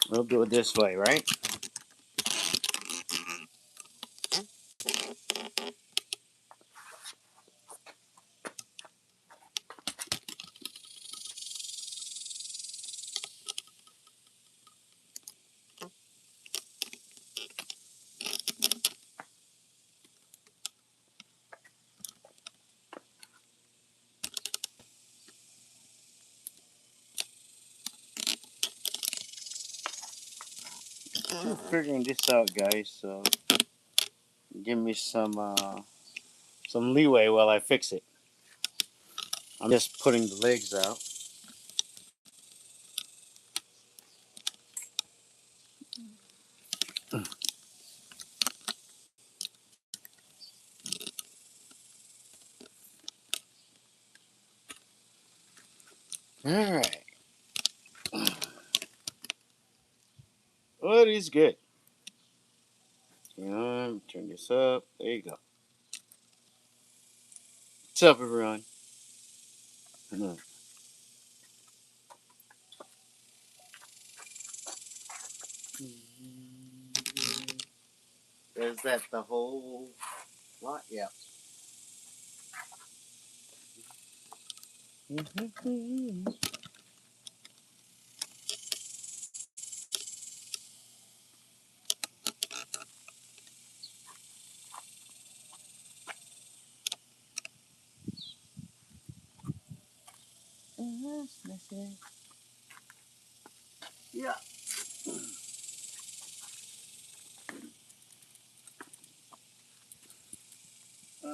We'll do it this way, right? I'm figuring this out, guys. So give me some leeway while I fix it. I'm just putting the legs out. All right. Well, it is good. Turn this up. There you go. What's up, everyone? Mhm. Is that the whole lot? Yeah. Yeah. Uh,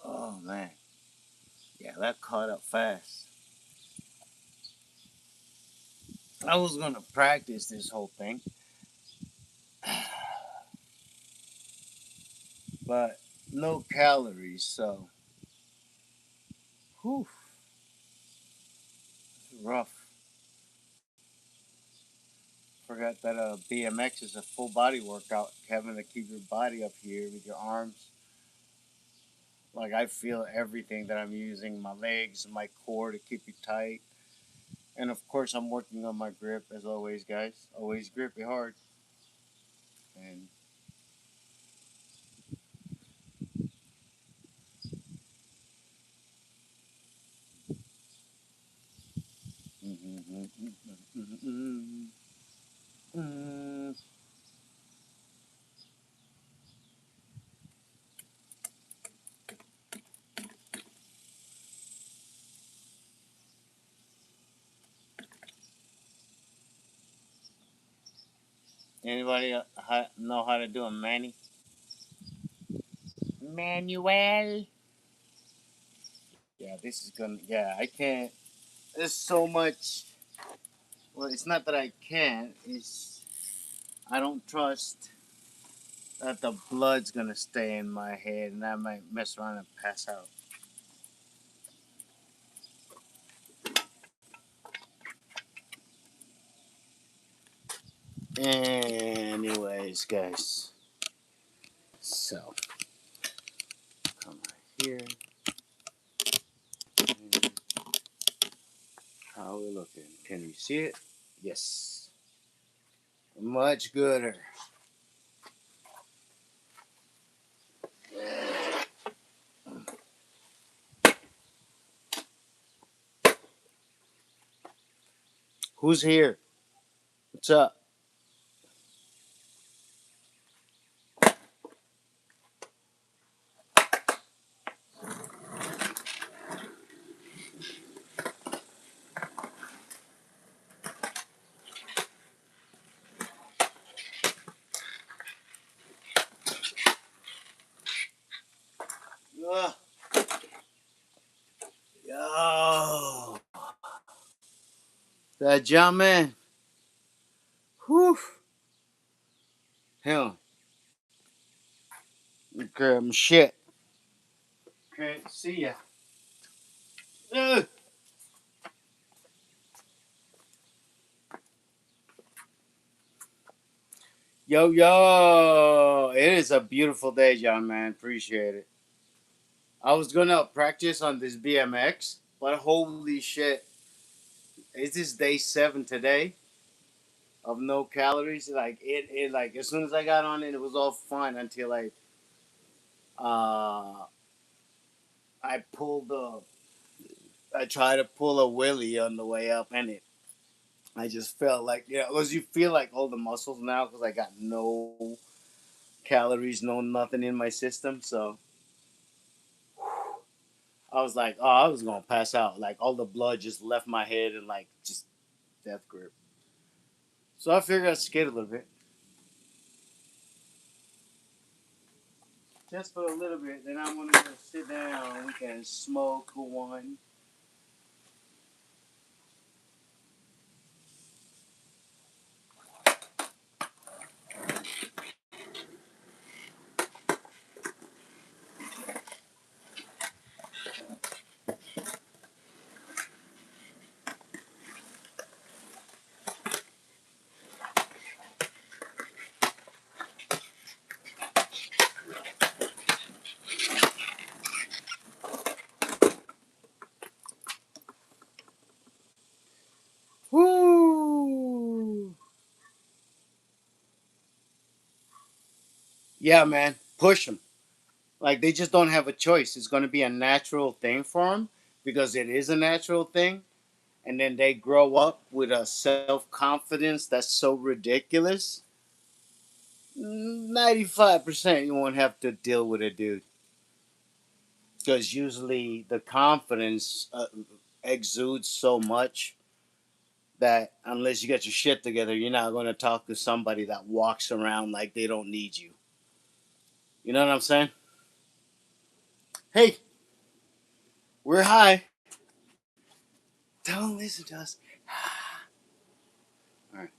oh man. Yeah, that caught up fast. I was gonna practice this whole thing, but no calories, so whew, rough. Forgot that BMX is a full body workout, having to keep your body up here with your arms. Like I feel everything that I'm using, my legs, my core to keep you tight. And of course, I'm working on my grip as always, guys. Always grip it hard. And anybody know how to do a manual? Yeah, this is gonna. Yeah, I can't. There's so much. Well, it's not that I can't. It's I don't trust that the blood's gonna stay in my head, and I might mess around and pass out. Anyways, guys. So, come right here. How are we looking? Can you see it? Yes. Much gooder. Who's here? What's up? Ugh. Yo. That jump man. Whew. Hell. Okay, shit. Okay, see ya. Ugh. Yo, yo. It is a beautiful day, John, man. Appreciate it. I was gonna practice on this BMX, but holy shit. Is this day 7 today of no calories? Like it like as soon as I got on it, it was all fun until uh I pulled the I tried to pull a willy on the way up, and I just felt like because you feel like all the muscles now because I got no calories, no nothing in my system. So I was like, oh, I was gonna pass out. Like all the blood just left my head and like just death grip. So I figured I'd skate a little bit, just for a little bit. Then I'm gonna go sit down. We can smoke one. Woo! Yeah, man, push them. Like they just don't have a choice. It's going to be a natural thing for them because it is a natural thing. And then they grow up with a self confidence that's so ridiculous. 95% you won't have to deal with it, dude. Because usually the confidence exudes so much that unless you get your shit together, you're not going to talk to somebody that walks around like they don't need you. You know what I'm saying? Hey, we're high. Don't listen to us. All right.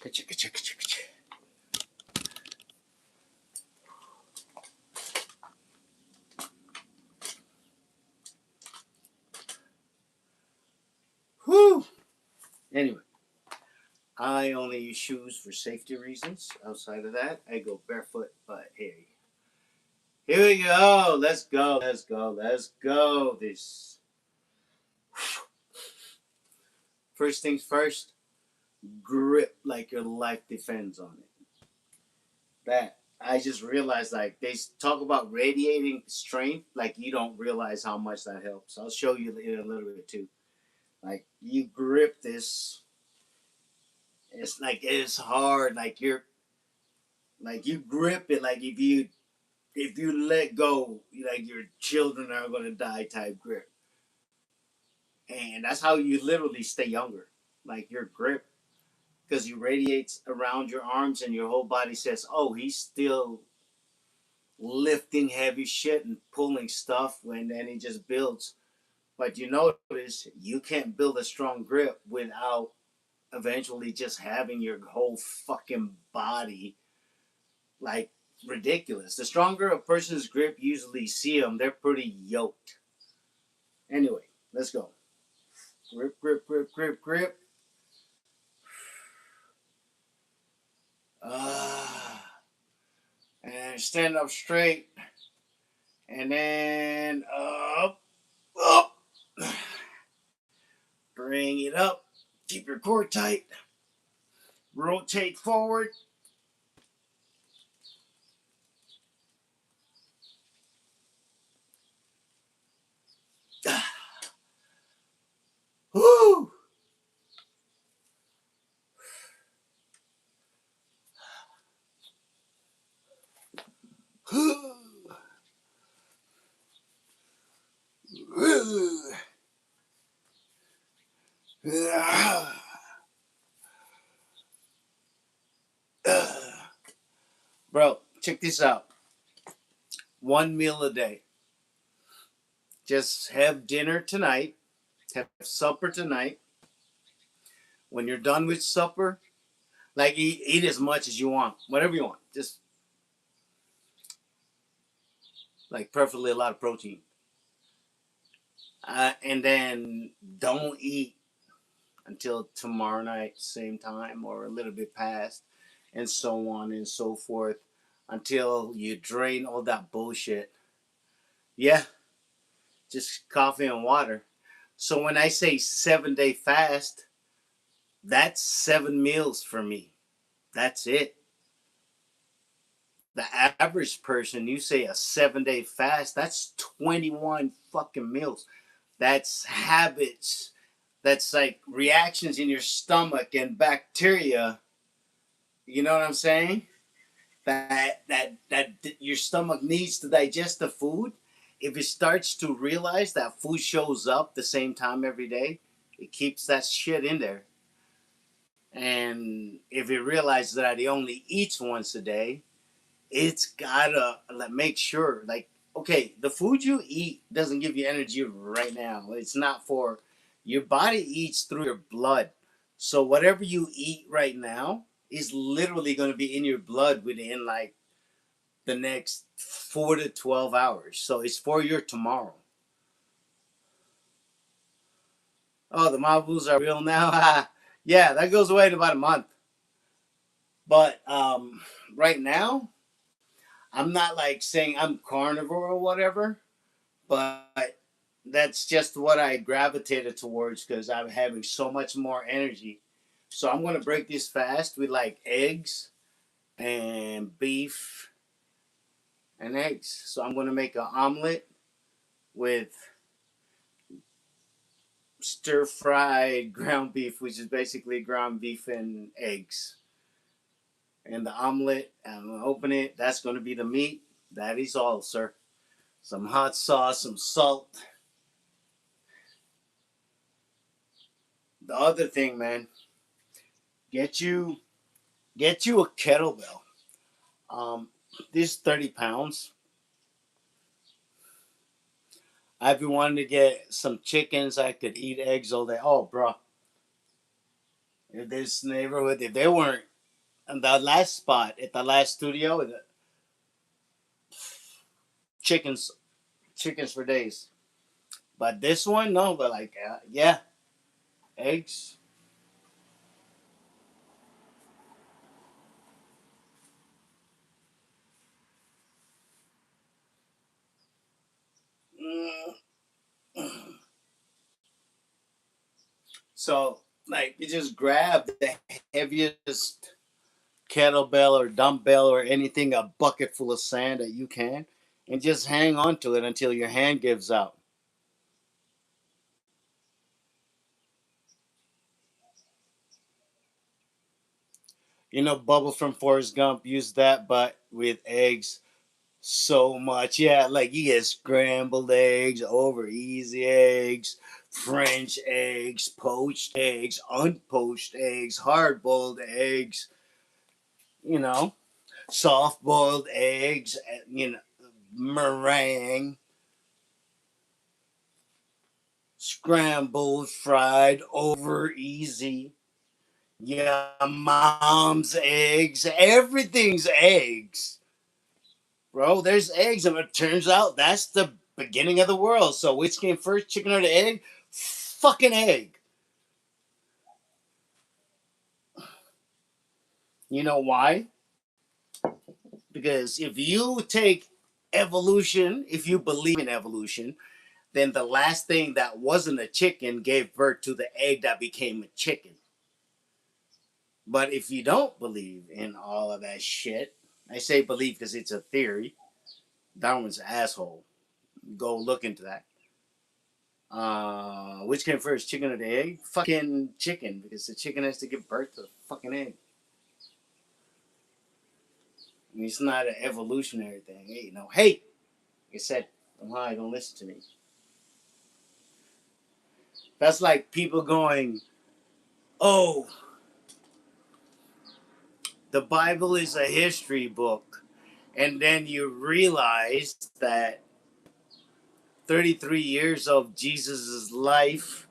Ka-cha, ka-cha, ka-cha, ka-cha. Whew. Anyway, I only use shoes for safety reasons. Outside of that, I go barefoot. But hey, here we go. Let's go. Let's go. Let's go. This first things first. Grip like your life depends on it. That I just realized like they talk about radiating strength. Like you don't realize how much that helps. I'll show you in a little bit too. Like you grip this. It's like it's hard. Like you grip it. Like if you let go, like your children are gonna die type grip. And that's how you literally stay younger. Like your grip, because you radiates around your arms and your whole body says, "Oh, he's still lifting heavy shit and pulling stuff." When then he just builds. But you notice you can't build a strong grip without eventually just having your whole fucking body like ridiculous. The stronger a person's grip, usually see them, they're pretty yoked. Anyway, let's go. Grip, grip, grip, grip, grip. Ah. And stand up straight. And then up, up. Bring it up. Keep your core tight. Rotate forward. Woo! Bro, check this out. One meal a day. Just have dinner tonight. Have supper tonight. When you're done with supper, like eat as much as you want, whatever you want. Just like preferably a lot of protein. And then don't eat until tomorrow night, same time, or a little bit past, and so on and so forth, until you drain all that bullshit. Yeah, just coffee and water. So when I say 7 day fast, that's 7 meals for me. That's it. The average person, you say a 7 day fast, that's 21 fucking meals. That's habits. That's like reactions in your stomach and bacteria. You know what I'm saying? That your stomach needs to digest the food. If it starts to realize that food shows up the same time every day, it keeps that shit in there. And if it realizes that it only eats once a day, it's gotta like, make sure, like, okay, the food you eat doesn't give you energy right now. It's not for your body eats through your blood. So whatever you eat right now is literally going to be in your blood within like the next 4 to 12 hours. So it's for your tomorrow. Oh, the marbles are real now. Yeah, that goes away in about a month. But right now, I'm not like saying I'm carnivore or whatever, but that's just what I gravitated towards because I'm having so much more energy. So I'm gonna break this fast with like eggs and beef and eggs. So I'm gonna make an omelet with stir fried ground beef, which is basically ground beef and eggs. And the omelet, I'm gonna open it. That's gonna be the meat. That is all, sir. Some hot sauce, some salt. The other thing, man, get you get you a kettlebell. This 30 pounds. I've been wanting to get some chickens. I could eat eggs all day. Oh, bro, if this neighborhood, if they weren't in the last spot at the last studio, the chickens, chickens for days. But this one, no. But like, yeah, eggs. Mm. So, like, you just grab the heaviest kettlebell or dumbbell or anything, a bucket full of sand that you can, and just hang on to it until your hand gives out. You know, Bubbles from Forrest Gump used that, but with eggs so much. Yeah, like you get scrambled eggs, over easy eggs, French eggs, poached eggs, unpoached eggs, hard boiled eggs, you know, soft boiled eggs, you know, meringue, scrambled, fried, over easy. Yeah, mom's eggs, everything's eggs. Bro, there's eggs, and it turns out that's the beginning of the world. So which came first, chicken or the egg? Fucking egg. You know why? Because if you take evolution, if you believe in evolution, then the last thing that wasn't a chicken gave birth to the egg that became a chicken. But if you don't believe in all of that shit, I say believe because it's a theory. Darwin's an asshole. Go look into that. Which came first, chicken or the egg? Fucking chicken, because the chicken has to give birth to the fucking egg. I mean, it's not an evolutionary thing. Hey, hey, like I said, I'm high, don't listen to me. That's like people going, oh, the Bible is a history book. And then you realize that 33 years of Jesus' life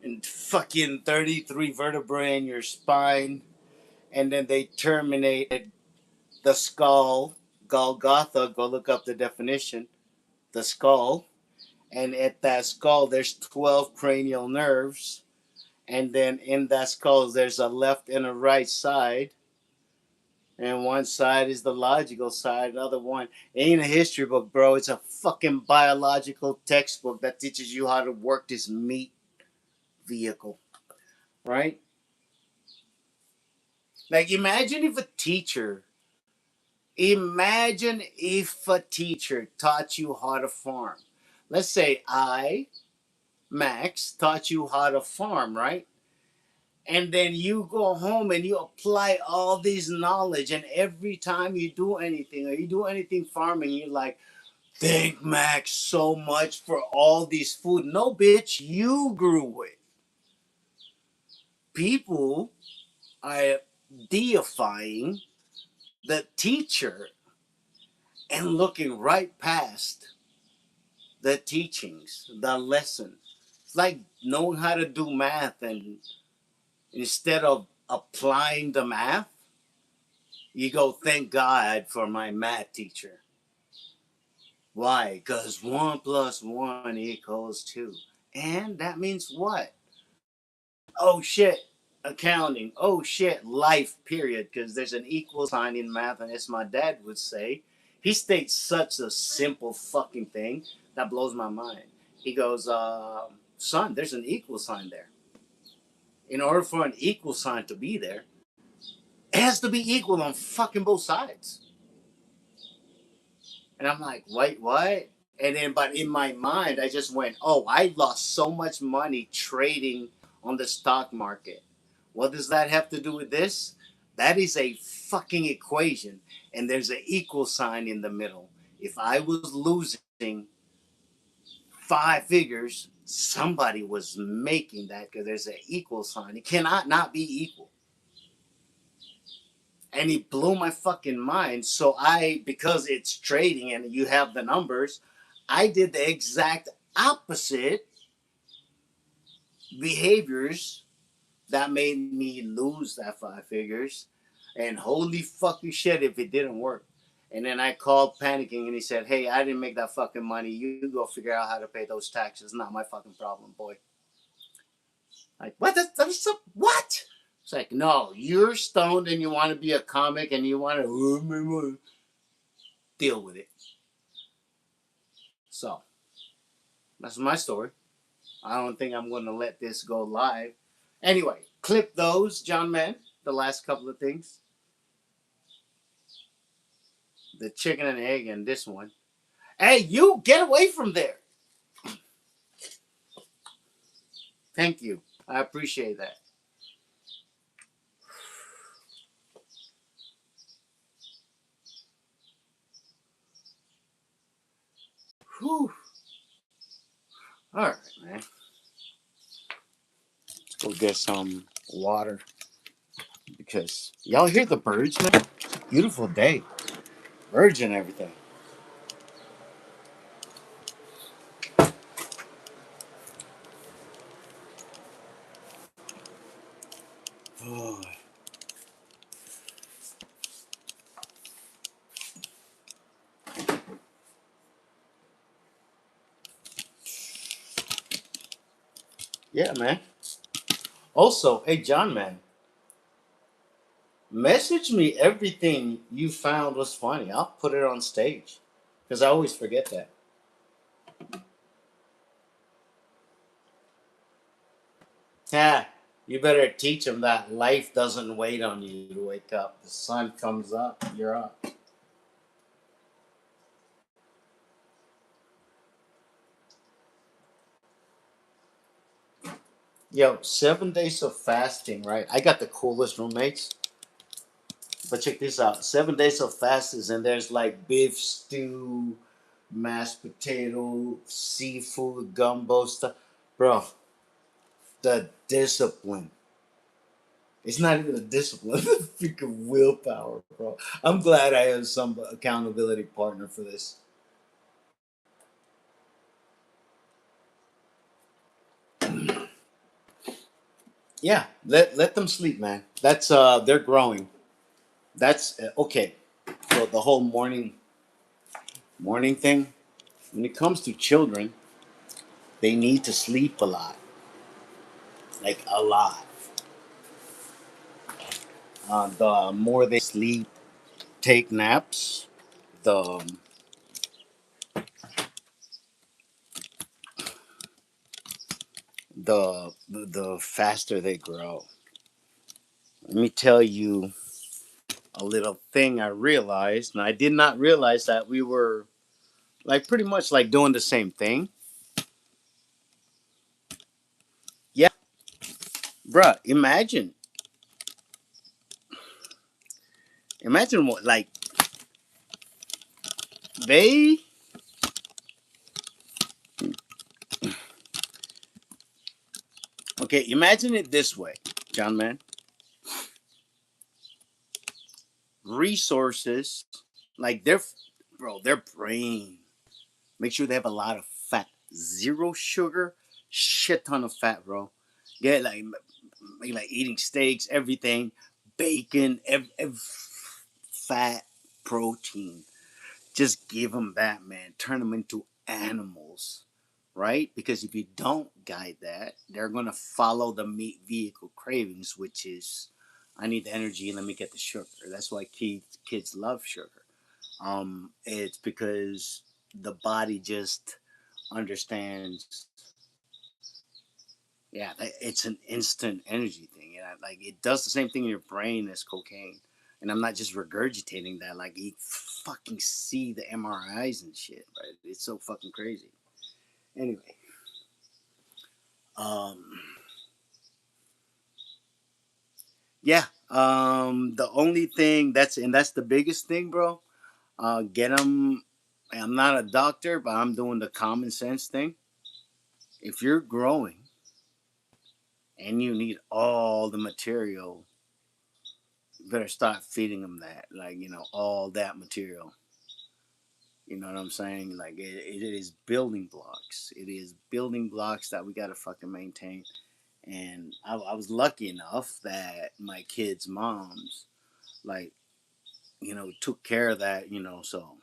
and fucking 33 vertebrae in your spine, and then they terminated the skull, Golgotha, go look up the definition, the skull, and at that skull there's 12 cranial nerves, and then in that skull there's a left and a right side, and one side is the logical side, another one it ain't a history book, bro. It's a fucking biological textbook that teaches you how to work this meat vehicle, right? Like imagine if a teacher taught you how to farm. Let's say Max, taught you how to farm, right? And then you go home and you apply all these knowledge, and every time you do anything or you do anything farming, you're like, thank Max so much for all these food. No, bitch, you grew it. People are deifying the teacher and looking right past the teachings, the lesson. It's like knowing how to do math, and instead of applying the math, you go, thank God for my math teacher. Why? Because 1 plus 1 equals 2. And that means what? Oh shit, accounting. Oh shit, life, period. Because there's an equal sign in math, and as my dad would say, he states such a simple fucking thing that blows my mind. He goes, son, there's an equal sign there. In order for an equal sign to be there, it has to be equal on fucking both sides. And I'm like, wait, what? And then, but in my mind, I just went, oh, I lost so much money trading on the stock market. What does that have to do with this? That is a fucking equation, and there's an equal sign in the middle. If I was losing 5 figures, somebody was making that because there's an equal sign. It cannot not be equal. And it blew my fucking mind. So because it's trading and you have the numbers, I did the exact opposite behaviors that made me lose that 5 figures. And holy fucking shit if it didn't work. And then I called panicking and he said, hey, I didn't make that fucking money. You go figure out how to pay those taxes. Not my fucking problem, boy. Like, what? What? It's like, no, you're stoned and you want to be a comic and you want to deal with it. So, that's my story. I don't think I'm going to let this go live. Anyway, clip those, John Man, the last couple of things. The chicken and egg and this one. Hey, you get away from there. Thank you. I appreciate that. Whew. All right, man. Let's go get some water because y'all hear the birds, man? Beautiful day. Birds and everything. Oh, yeah, man. Also, hey, John, man, Message me everything you found was funny. I'll put it on stage because I always forget that. Yeah, you better teach them that life doesn't wait on you to wake up. The sun comes up, you're up. Yo, 7 days of fasting, right? I got the coolest roommates. But check this out: 7 days of fasting, and there's like beef stew, mashed potato, seafood, gumbo stuff, bro. The discipline. It's not even a discipline. It's freaking willpower, bro. I'm glad I have some accountability partner for this. Yeah, let them sleep, man. That's they're growing. That's okay. So the whole morning thing. When it comes to children, they need to sleep a lot, like a lot. The more they sleep, take naps, the the faster they grow. Let me tell you a little thing I realized, and I did not realize that we were like pretty much like doing the same thing. Yeah, bruh. Imagine what like they. Okay, imagine it this way, John man. Resources like their brain. Make sure they have a lot of fat, zero sugar, shit ton of fat, bro. Get like eating steaks, everything, bacon, fat, protein. Just give them that, man. Turn them into animals, right? Because if you don't guide that, they're gonna follow the meat vehicle cravings, which is, I need the energy and let me get the sugar. That's why kids love sugar. It's because the body just understands. Yeah, it's an instant energy thing. And like it does the same thing in your brain as cocaine. And I'm not just regurgitating that. Like you fucking see the MRIs and shit, right? It's so fucking crazy. Anyway, um, yeah. The only thing that's the biggest thing, bro. Get them. I'm not a doctor, but I'm doing the common sense thing. If you're growing and you need all the material, you better start feeding them that. Like all that material. You know what I'm saying? Like it is building blocks. It is building blocks that we gotta fucking maintain. And I was lucky enough that my kids' moms like took care of that. So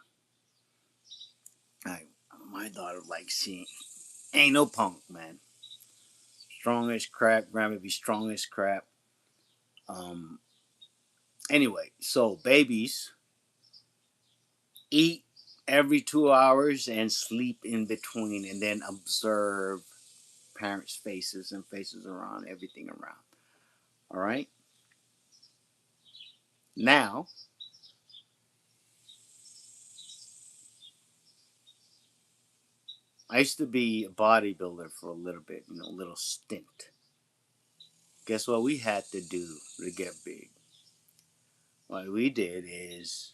I my daughter like seeing ain't no punk man, strong as crap. Grandma be strong as crap. Um. Anyway, so babies eat every 2 hours and sleep in between, and then observe parents' faces and faces around everything around. All right. Now, I used to be a bodybuilder for a little bit, a little stint. Guess what we had to do to get big? What we did is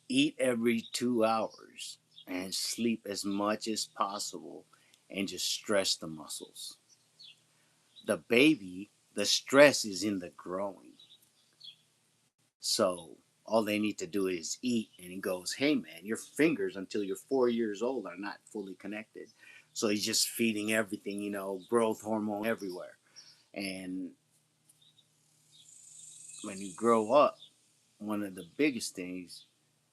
eat every 2 hours and sleep as much as possible and just stress the muscles. The baby, the stress is in the growing. So all they need to do is eat, and he goes, "Hey man, your fingers until you're 4 years old are not fully connected." So he's just feeding everything, growth hormone everywhere. And when you grow up, one of the biggest things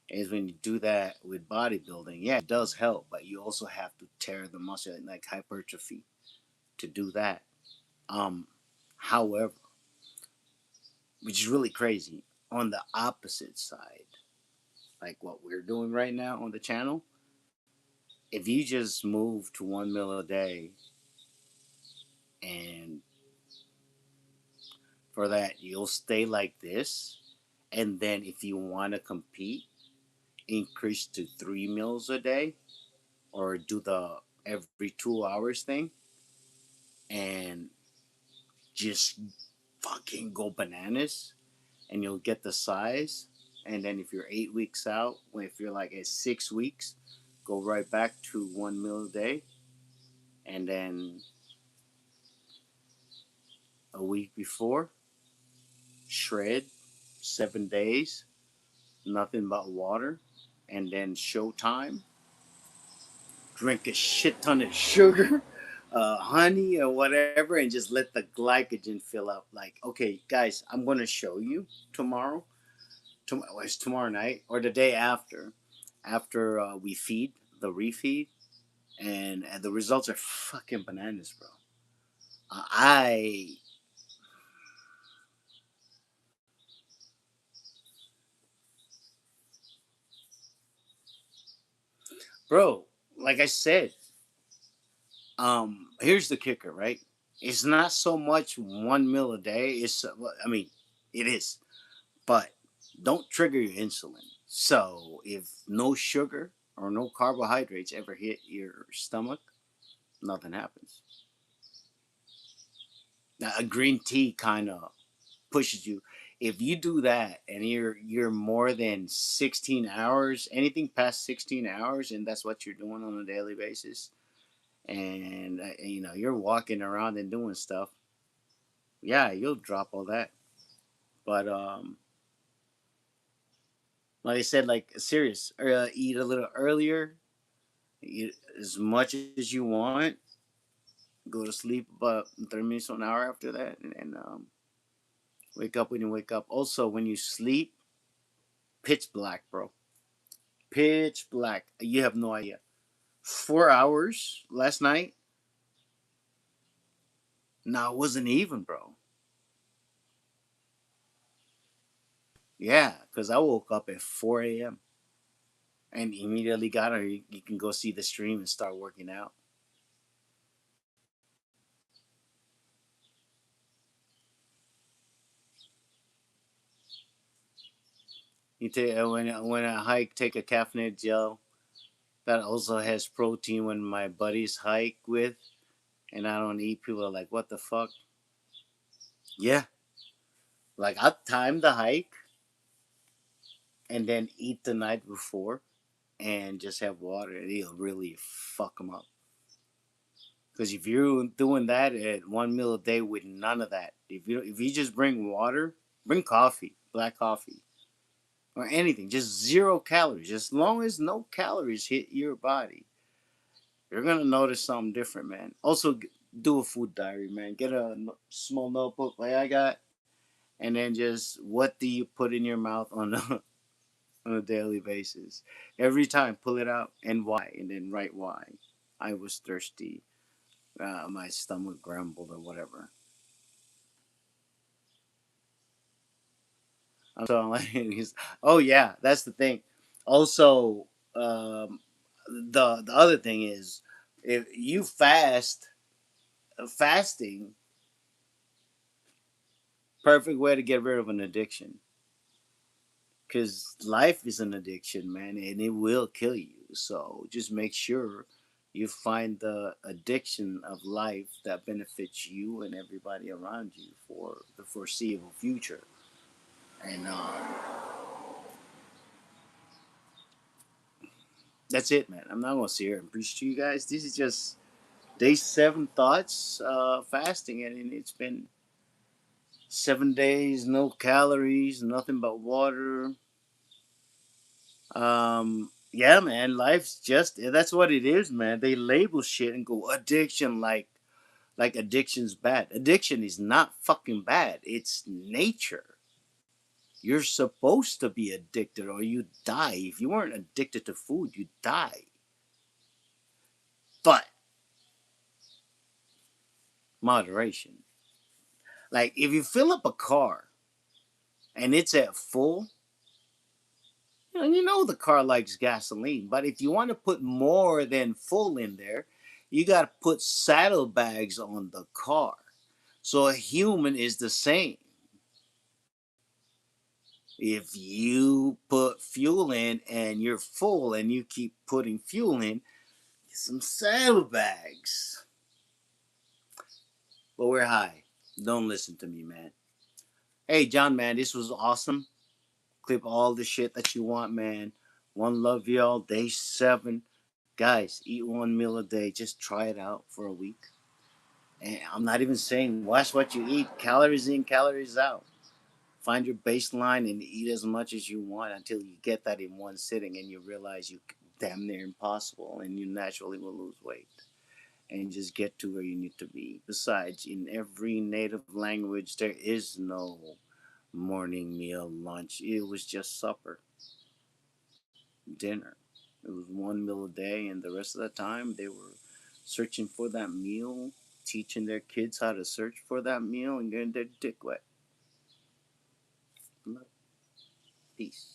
is when you do that with bodybuilding. Yeah, it does help, but you also have to tear the muscle, like hypertrophy, to do that. Um, However, which is really crazy. On the opposite side, like what we're doing right now on the channel, if you just move to 1 meal a day, and for that you'll stay like this, and then if you want to compete, increase to 3 meals a day, or do the every 2 hours thing, and just fucking go bananas, and you'll get the size. And then if you're 8 weeks out, if you're like at 6 weeks, go right back to 1 meal a day, and then a week before, shred 7 days, nothing but water, and then showtime, drink a shit ton of sugar, honey, or whatever, and just let the glycogen fill up. Like, okay, guys, I'm going to show you tomorrow. It's tomorrow night or the day after, we feed the refeed, and the results are fucking bananas, bro. I, bro, like I said, here's the kicker, right? It's not so much 1 meal a day. I mean, it is, but don't trigger your insulin. So if no sugar or no carbohydrates ever hit your stomach, nothing happens. Now, a green tea kind of pushes you. If you do that and you're more than 16 hours, anything past 16 hours, and that's what you're doing on a daily basis, and you're walking around and doing stuff, yeah, you'll drop all that. But like I said, like serious, eat a little earlier, eat as much as you want, go to sleep about 30 minutes to an hour after that, and wake up when you wake up. Also, when you sleep, pitch black, bro. Pitch black. You have no idea. 4 hours last night. No, it wasn't even, bro. Yeah, because I woke up at 4 a.m. and immediately got her. You can go see the stream and start working out. You take when I hike, take a caffeinated gel that also has protein. When my buddies hike with, and I don't eat, people are like, "What the fuck?" Yeah, like I time the hike and then eat the night before and just have water. It'll really fuck them up. Because if you're doing that at 1 meal a day with none of that, if you just bring water, bring coffee, black coffee, or anything, just 0 calories. As long as no calories hit your body, you're gonna notice something different, man. Also, do a food diary, man. Get a small notebook like I got, and then just what do you put in your mouth on a daily basis? Every time, pull it out and why, and then write why. I was thirsty. My stomach grumbled or whatever. So like, oh yeah, that's the thing. Also, the other thing is, if you fasting, perfect way to get rid of an addiction. Because life is an addiction, man, and it will kill you. So just make sure you find the addiction of life that benefits you and everybody around you for the foreseeable future. And that's it, man. I'm not gonna sit here and preach to you guys. This is just day 7 thoughts, fasting, and it's been 7 days, no calories, nothing but water. Yeah, man, life's just that's what it is, man. They label shit and go addiction like addiction's bad. Addiction is not fucking bad. It's nature. You're supposed to be addicted or you die. If you weren't addicted to food, you die. But moderation. Like if you fill up a car and it's at full, you know the car likes gasoline. But if you want to put more than full in there, you got to put saddlebags on the car. So a human is the same. If you put fuel in and you're full and you keep putting fuel in, get some saddlebags. But we're high. Don't listen to me, man. Hey, John, man, this was awesome. Clip all the shit that you want, man. One love, y'all. Day 7. Guys, eat one meal a day. Just try it out for a week. And I'm not even saying watch what you eat. Calories in, calories out. Find your baseline and eat as much as you want until you get that in one sitting and you realize you damn near impossible and you naturally will lose weight and just get to where you need to be. Besides, in every native language, there is no morning meal, lunch. It was just supper, dinner. It was one meal a day, and the rest of the time they were searching for that meal, teaching their kids how to search for that meal, and getting their dick wet. Peace.